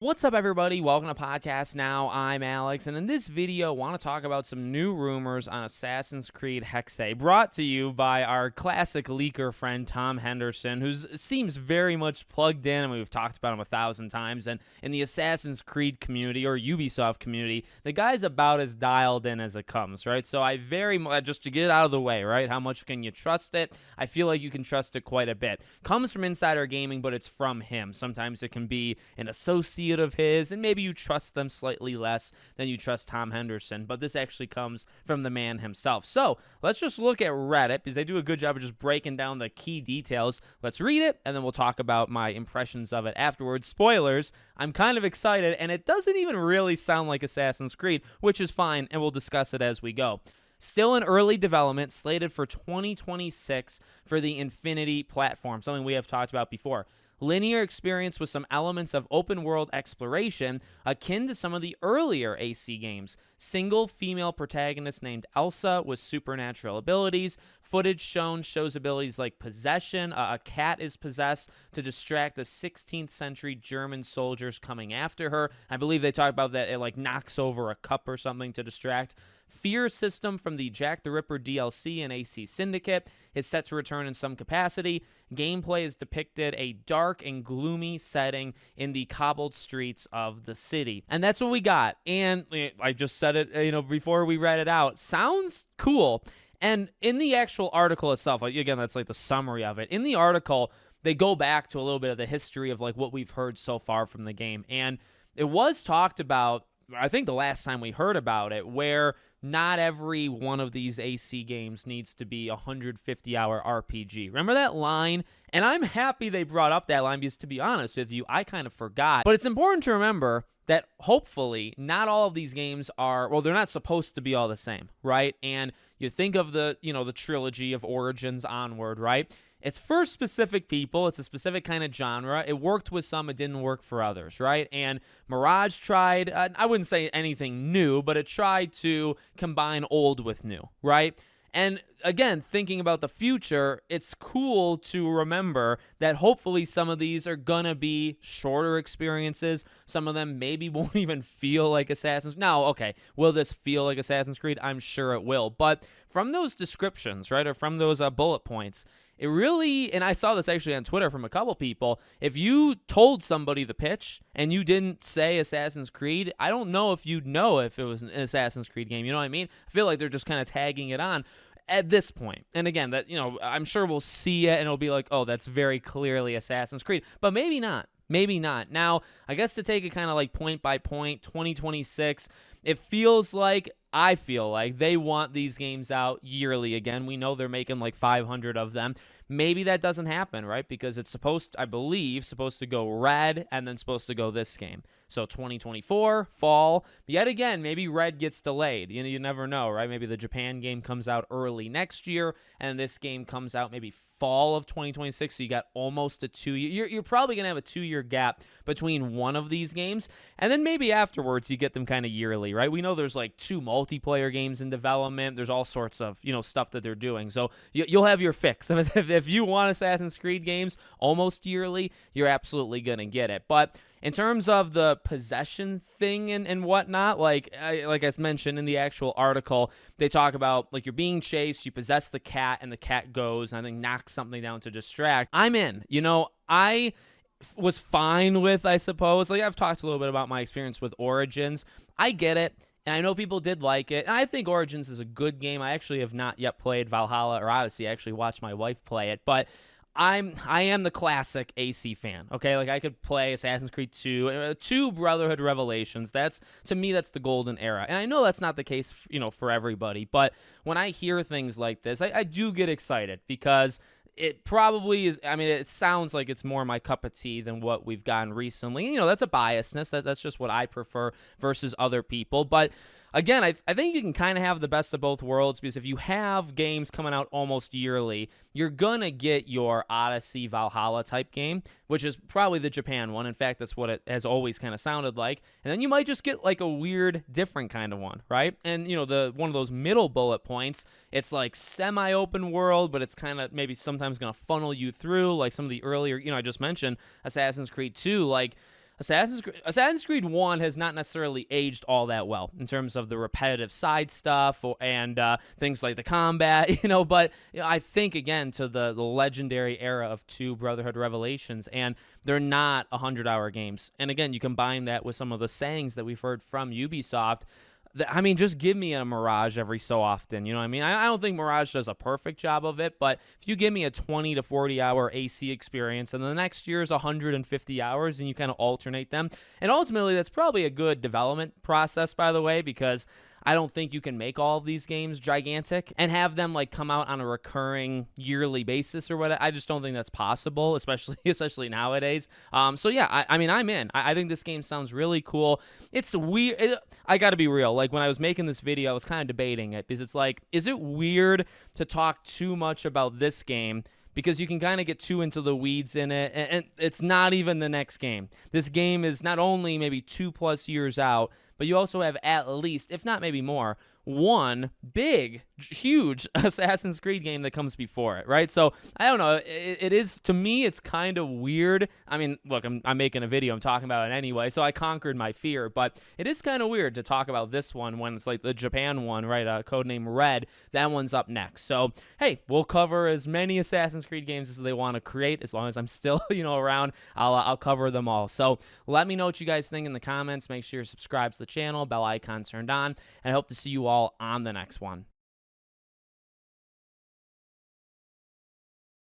What's up, everybody? Welcome to Podcast Now. I'm Alex, and in this video, I want to talk about some new rumors on Assassin's Creed Hexe, brought to you by our classic leaker friend, Tom Henderson, who seems very much plugged in, and we've talked about him 1,000 times, and in the Assassin's Creed community, or Ubisoft community, the guy's about as dialed in as it comes, right? So I very much, just to get it out of the way, right? How much can you trust it? I feel like you can trust it quite a bit. Comes from Insider Gaming, but it's from him. Sometimes it can be an associate of his, and maybe you trust them slightly less than you trust Tom Henderson, but this actually comes from the man himself. So let's just look at Reddit, because they do a good job of just breaking down the key details. Let's read it, and then we'll talk about my impressions of it afterwards. Spoilers, I'm kind of excited, and it doesn't even really sound like Assassin's Creed, which is fine, and we'll discuss it as we go. Still in early development, slated for 2026 for the Infinity platform, something we have talked about before. Linear experience with some elements of open-world exploration akin to some of the earlier AC games. Single female protagonist named Elsa with supernatural abilities. Footage shown shows abilities like possession. A cat is possessed to distract the 16th century German soldiers coming after her. I believe they talk about that it like knocks over a cup or something to distract. Fear system from the Jack the Ripper DLC and AC Syndicate is set to return in some capacity. Gameplay is depicted a dark and gloomy setting in the cobbled streets of the city. And that's what we got. And I just said it, before we read it out. Sounds cool. And in the actual article itself, again, that's like the summary of it. In the article, they go back to a little bit of the history of like what we've heard so far from the game. And it was talked about, I think the last time we heard about it, where not every one of these AC games needs to be a 150-hour RPG. Remember that line? And I'm happy they brought up that line because, to be honest with you, I kind of forgot. But it's important to remember that hopefully not all of these games are, well, they're not supposed to be all the same, right? And you think of the trilogy of Origins onward, right? It's for specific people. It's a specific kind of genre. It worked with some. It didn't work for others, right? And Mirage tried, I wouldn't say anything new, but it tried to combine old with new, right? And again, thinking about the future, it's cool to remember that hopefully some of these are gonna be shorter experiences. Some of them maybe won't even feel like Assassin's Creed. Now, okay, will this feel like Assassin's Creed? I'm sure it will. But from those descriptions, right, or from those bullet points, it really, and I saw this actually on Twitter from a couple people, if you told somebody the pitch and you didn't say Assassin's Creed, I don't know if you'd know if it was an Assassin's Creed game. You know what I mean? I feel like they're just kind of tagging it on at this point. And again, that I'm sure we'll see it and it'll be like, oh, that's very clearly Assassin's Creed. But maybe not. Maybe not. Now, I guess to take it kind of like point by point, 2026, it feels like, I feel like they want these games out yearly again. We know they're making like 500 of them. Maybe that doesn't happen, right? Because it's supposed to go Red and then supposed to go this game. So 2024, fall. Yet again, maybe Red gets delayed. You never know, right? Maybe the Japan game comes out early next year and this game comes out maybe fall of 2026. So you got almost a 2 year. You're probably going to have a 2-year gap between one of these games. And then maybe afterwards you get them kind of yearly, right? We know there's like 2 multiplayer games in development. There's all sorts of, stuff that they're doing. So you'll have your fix. If you want Assassin's Creed games almost yearly, you're absolutely going to get it. But in terms of the possession thing and whatnot, like I mentioned in the actual article, they talk about like you're being chased, you possess the cat, and the cat goes and I think knocks something down to distract. I'm in. I was fine with, I suppose. Like I've talked a little bit about my experience with Origins. I get it. And I know people did like it. And I think Origins is a good game. I actually have not yet played Valhalla or Odyssey. I actually watched my wife play it. But I am the classic AC fan, okay? Like I could play Assassin's Creed 2 Brotherhood Revelations. To me, that's the golden era. And I know that's not the case, for everybody. But when I hear things like this, I do get excited because it probably is. I mean, it sounds like it's more my cup of tea than what we've gotten recently. That's a biasness. That's just what I prefer versus other people. But again, I think you can kind of have the best of both worlds because if you have games coming out almost yearly, you're going to get your Odyssey Valhalla type game, which is probably the Japan one. In fact, that's what it has always kind of sounded like. And then you might just get like a weird, different kind of one, right? And, the one of those middle bullet points, it's like semi-open world, but it's kind of maybe sometimes going to funnel you through like some of the earlier, I just mentioned Assassin's Creed 2, like Assassin's Creed 1 has not necessarily aged all that well in terms of the repetitive side stuff and things like the combat, but I think, again, to the legendary era of 2 Brotherhood Revelations, and they're not 100-hour games. And again, you combine that with some of the sayings that we've heard from Ubisoft. I mean, just give me a Mirage every so often. You know what I mean? I don't think Mirage does a perfect job of it, but if you give me a 20 to 40-hour AC experience and the next year's 150 hours and you kind of alternate them, and ultimately that's probably a good development process, by the way, because I don't think you can make all of these games gigantic and have them like come out on a recurring yearly basis or what. I just don't think that's possible, especially nowadays. So yeah, I mean, I'm in. I think this game sounds really cool. It's weird. I got to be real. Like, when I was making this video, I was kind of debating it because it's like, is it weird to talk too much about this game? Because you can kind of get too into the weeds in it, and it's not even the next game. This game is not only maybe 2+ years out, but you also have at least, if not maybe more, one big, huge Assassin's Creed game that comes before it, right? So, I don't know. It is, to me, it's kind of weird. I mean, look, I'm making a video. I'm talking about it anyway, so I conquered my fear. But it is kind of weird to talk about this one when it's like the Japan one, right? Codename Red. That one's up next. So, hey, we'll cover as many Assassin's Creed games as they want to create. As long as I'm still, around, I'll cover them all. So, let me know what you guys think in the comments. Make sure you're subscribed to the channel, bell icon turned on, and I hope to see you all on the next one.